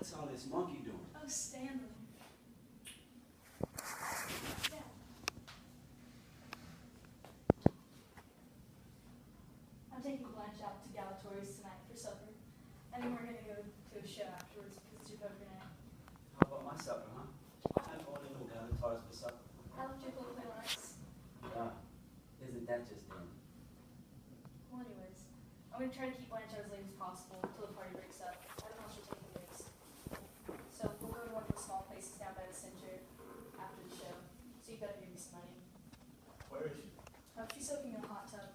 What's all this monkey doing? Oh, Stanley. Yeah. I'm taking Blanche out to Galatore's tonight for supper. And then we're going to go to a show afterwards because it's your poker night. How about my supper, huh? I'm ordering no Galatars for supper. I left your little little ice. Isn't that just dandy? Well, anyways, I'm going to try to keep Blanche out as late as possible until the party breaks up. I don't know if she'll take the breaks. So we'll go to one of the small places down by the center after the show. So you better give me some money. Where is she? She's soaking in a hot tub,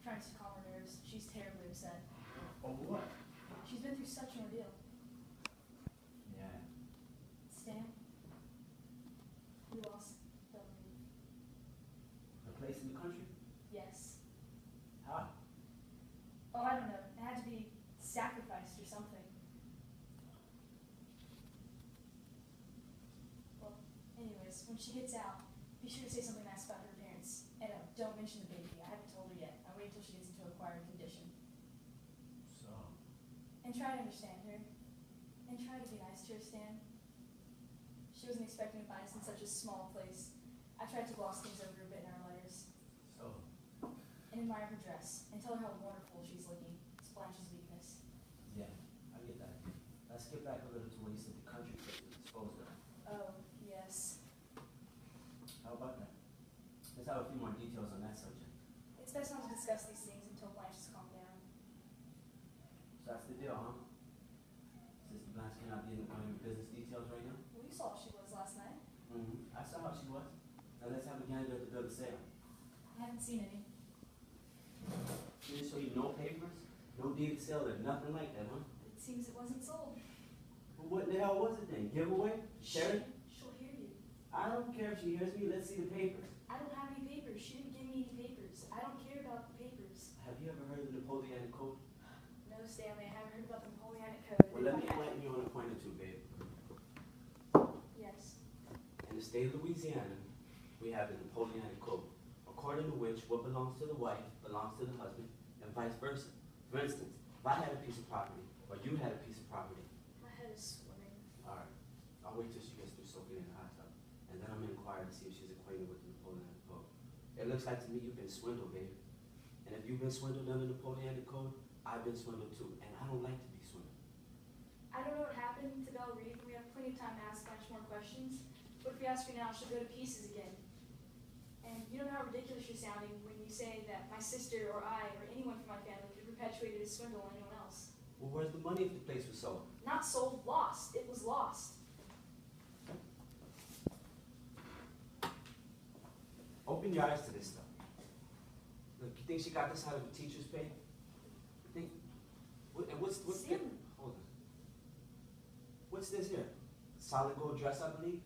trying to calm her nerves. She's terribly upset. Over what? She's been through such an ordeal. Yeah. Stan, we lost Dorreon. A place in the country? Yes. How? Oh, I don't know. It had to be sacrificed or something. Well, anyways, when she gets out, be sure to say something nice about her parents. And don't mention the baby. I haven't told her yet. I'll wait until she gets into a acquired condition. So? And try to understand her. And try to be nice to her, Stan. She wasn't expecting to find us in such a small place. I tried to gloss things over a bit in our letters. So? And admire her dress. And tell her how wonderful she's looking. It's Blanche's weakness. Yeah, I get that. Let's get back a little to when you said the country place was disposed of. Oh, yes. How about that? Let's have a few more details on that subject. It's best not to discuss these things until Blanche has calmed down. So that's the deal, huh? Sister Blanche cannot get into one of your business details right now? Well, you saw how she was last night. Mm-hmm. I saw how she was. Now let's have a gander at the bill of sale. I haven't seen any. She didn't show you no papers, no deed of sale, or nothing like that, huh? It seems it wasn't sold. Well, what the hell was it then? Giveaway? Charity? She'll hear you. I don't care if she hears me. Let's see the papers. I don't have any papers. She didn't give me any papers. I don't care about the papers. Have you ever heard of the Napoleonic Code? No, Stanley, I haven't heard about the Napoleonic Code. Well, let me enlighten you on a point or two, babe. Yes. In the state of Louisiana, we have the Napoleonic Code, according to which what belongs to the wife belongs to the husband, and vice versa. For instance, if I had a piece of property, or you had a piece of property, My head is swimming. all right, I'll wait till she gets through soaking in the hot tub, and then I'm gonna inquire to see if she's acquainted with the Napoleonic Code. It looks like to me you've been swindled, babe. And if you've been swindled under the Napoleonic Code, I've been swindled too, and I don't like to be swindled. I don't know what happened to Belle Reed. We have plenty of time to ask Blanche more questions. But if we ask her now, she'll go to pieces again. And you don't know how ridiculous you're sounding when you say that my sister or I or anyone from my family could have perpetuated a swindle on anyone else. Well, where's the money if the place was sold? Not sold, lost. It was lost. Open your eyes to this stuff. Look, you think she got this out of a teacher's pay? You think? What's this? Stanley. Hold on. What's this here? Solid gold dress, I believe.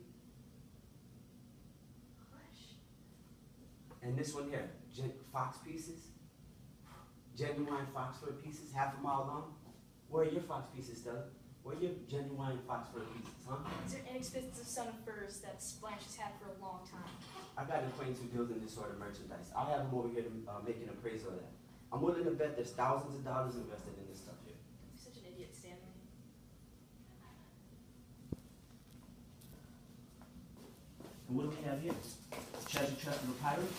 Hush. And this one here, fox pieces. Genuine fox fur pieces, half a mile long. Where are your fox pieces, Stella? Where are your genuine fox fur pieces, huh? These are inexpensive son of furs that Blanche has had for a long time. I got an acquaintance who deals in this sort of merchandise. I'll have him over here to make an appraisal of that. I'm willing to bet there's thousands of dollars invested in this stuff here. You're such an idiot, Stanley. And what do we have here? Treasure chest of a pirate.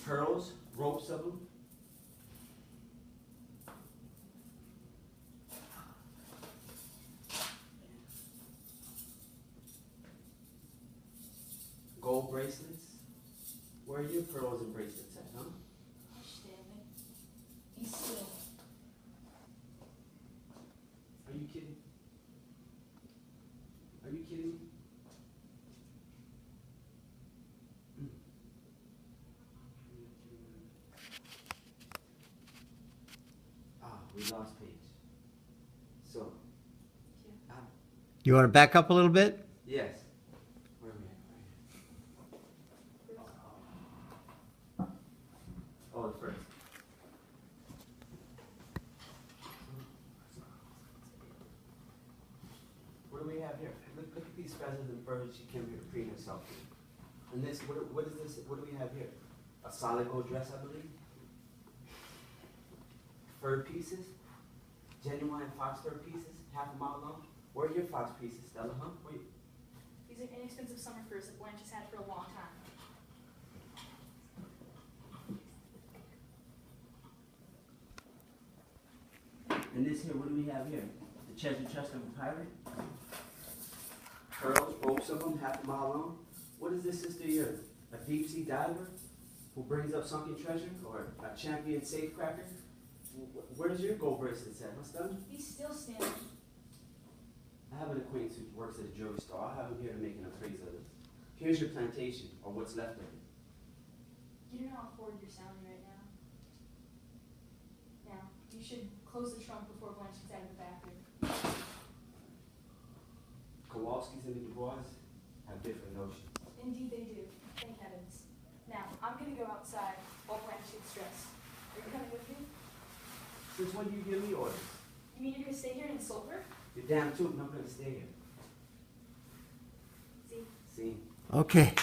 Pearls, ropes of them. Gold bracelets. Where are your pearls and bracelets at, huh? Hush, Stanley. Be still. Are you kidding? Are you kidding me? We lost Paige. So, You want to back up a little bit? yes. Where are we at? Oh, the first. What do we have here? Look at these feathers and furs she came here to preen herself in. And this, what is this? What do we have here? A solid gold dress, I believe. Fur pieces. genuine fox fur pieces, half a mile long? Where are your fox pieces, Stella, huh? Wait. These are inexpensive summer furs that Blanche has had for a long time. And this here, what do we have here? The treasure chest of a pirate? Pearls, ropes of them, half a mile long? What is this sister here? A deep sea diver who brings up sunken treasure? Or a champion safecracker? Where's your gold bracelets at? What's done? He's still standing. I have an acquaintance who works at a jewelry store. I'll have him here to make an appraisal of it. Here's your plantation, or what's left of it. You know how horrid you're sounding right now. Now, you should close the trunk before Blanche gets out of the bathroom. Kowalski's and the Dubois have different notions. Indeed they do. Thank heavens. Now, I'm gonna go outside while Blanche gets dressed. Are you coming with me? Since when do you give me orders? You mean you're gonna stay here and insult her? You're damn tootin', I'm gonna stay here. See? See? Okay.